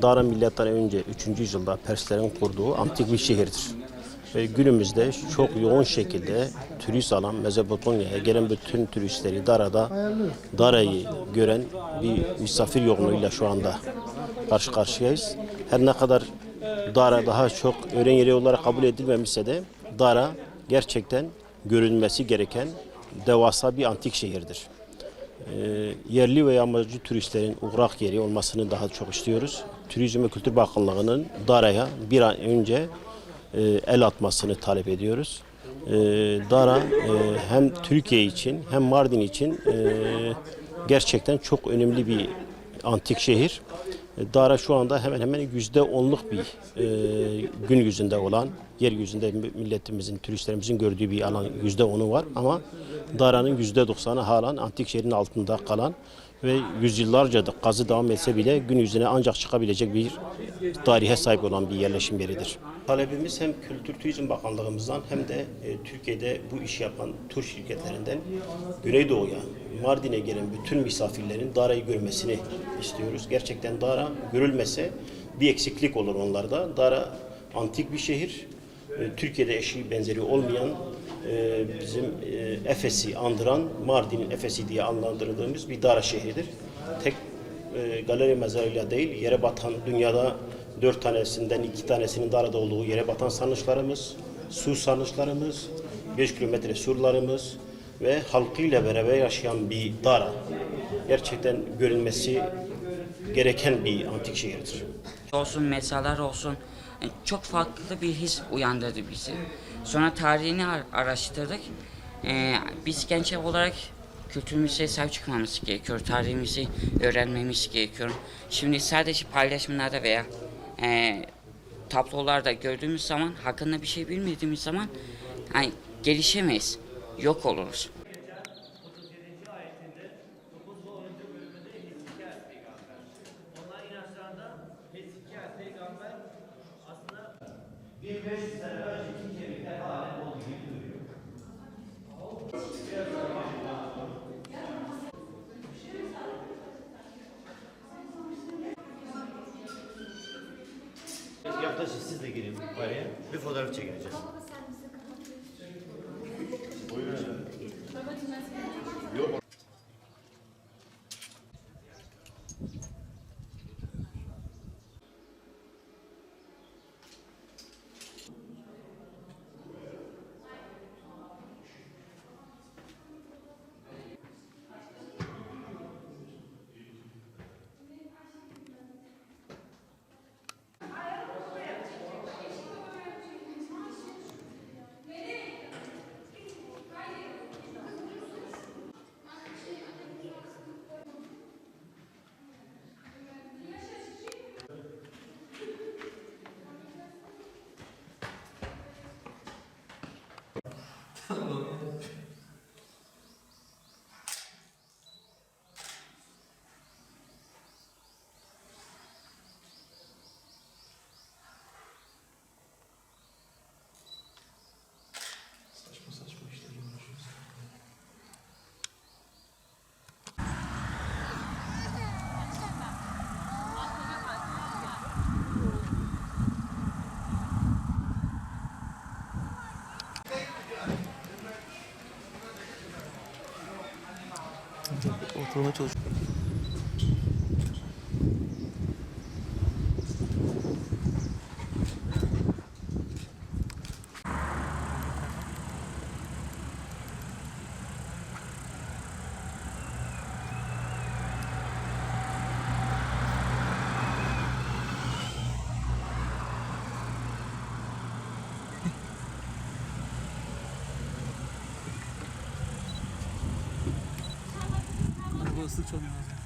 Dara milattan önce 3. yüzyılda Perslerin kurduğu antik bir şehirdir. Ve günümüzde çok yoğun şekilde turist alan Mezopotamya'ya gelen bütün turistleri Dara'yı gören bir misafir yoğunluğuyla şu anda karşı karşıyayız. Her ne kadar Dara daha çok öğren yeri olarak kabul edilmemişse de Dara gerçekten görülmesi gereken devasa bir antik şehirdir. Yerli ve yabancı turistlerin uğrak yeri olmasını daha çok istiyoruz. Turizm ve Kültür Bakanlığı'nın Dara'ya bir an önce el atmasını talep ediyoruz. Dara hem Türkiye için hem Mardin için gerçekten çok önemli bir antik şehir. Dara şu anda hemen hemen %10'luk bir gün yüzünde olan, yeryüzünde milletimizin, turistlerimizin gördüğü bir alan %10'u var ama Dara'nın %90'ı halen antik şehrin altında kalan ve yüzyıllarca da kazı devam etse bile gün yüzüne ancak çıkabilecek bir tarihe sahip olan bir yerleşim yeridir. Talebimiz hem Kültür Turizm Bakanlığımızdan hem de Türkiye'de bu işi yapan tur şirketlerinden Güneydoğu'ya, Mardin'e gelen bütün misafirlerin Dara'yı görmesini istiyoruz. Gerçekten Dara görülmese bir eksiklik olur onlarda. Dara antik bir şehir. Türkiye'de eşi benzeri olmayan bizim Efes'i andıran Mardin'in Efes'i diye adlandırdığımız bir Dara şehridir. Tek galeri mezarıyla değil, yere batan dünyada 4 tanesinden 2 tanesinin Dara'da olduğu yere batan sarnıçlarımız, su sarnıçlarımız, 5 kilometre surlarımız ve halkıyla beraber yaşayan bir Dara. Gerçekten görülmesi gereken bir antik şehirdir. Olsun, mezarlar olsun, çok farklı bir his uyandırdı bizi. Sonra tarihini araştırdık. Biz genç olarak kültürümüze sahip çıkmamız gerekiyor, tarihimizi öğrenmemiz gerekiyor. Şimdi sadece paylaşımlarda veya tablolarda gördüğümüz zaman, hakkında bir şey bilmediğimiz zaman hani gelişemeyiz, yok oluruz. Yaklaşık siz de gelin araya. Bir fotoğraf çekileceğiz. Saçma işlerle uğraşıyoruz. Oturmaya çalışıyorum. Bu ıslık çalıyor bazen.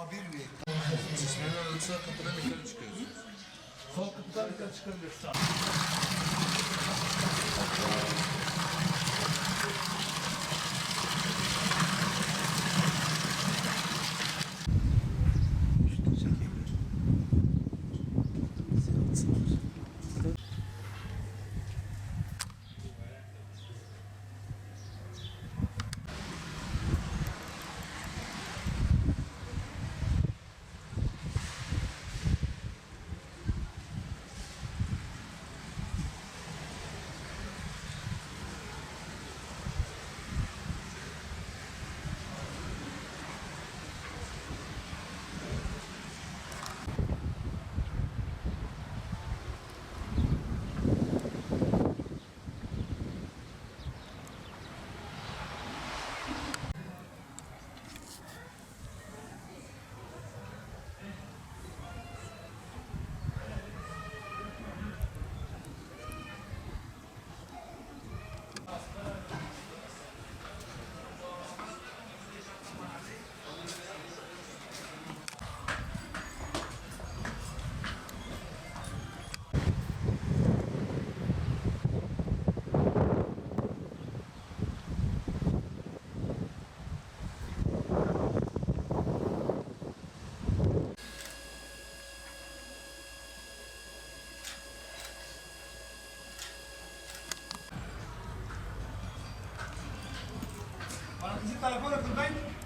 Çeşmenin arasına kapıdan yukarı çıkıyorsun. Sol kapıdan yukarı çıkabilirsin.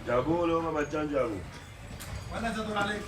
جابوه لو ما مجان جابوه وانا ادور عليك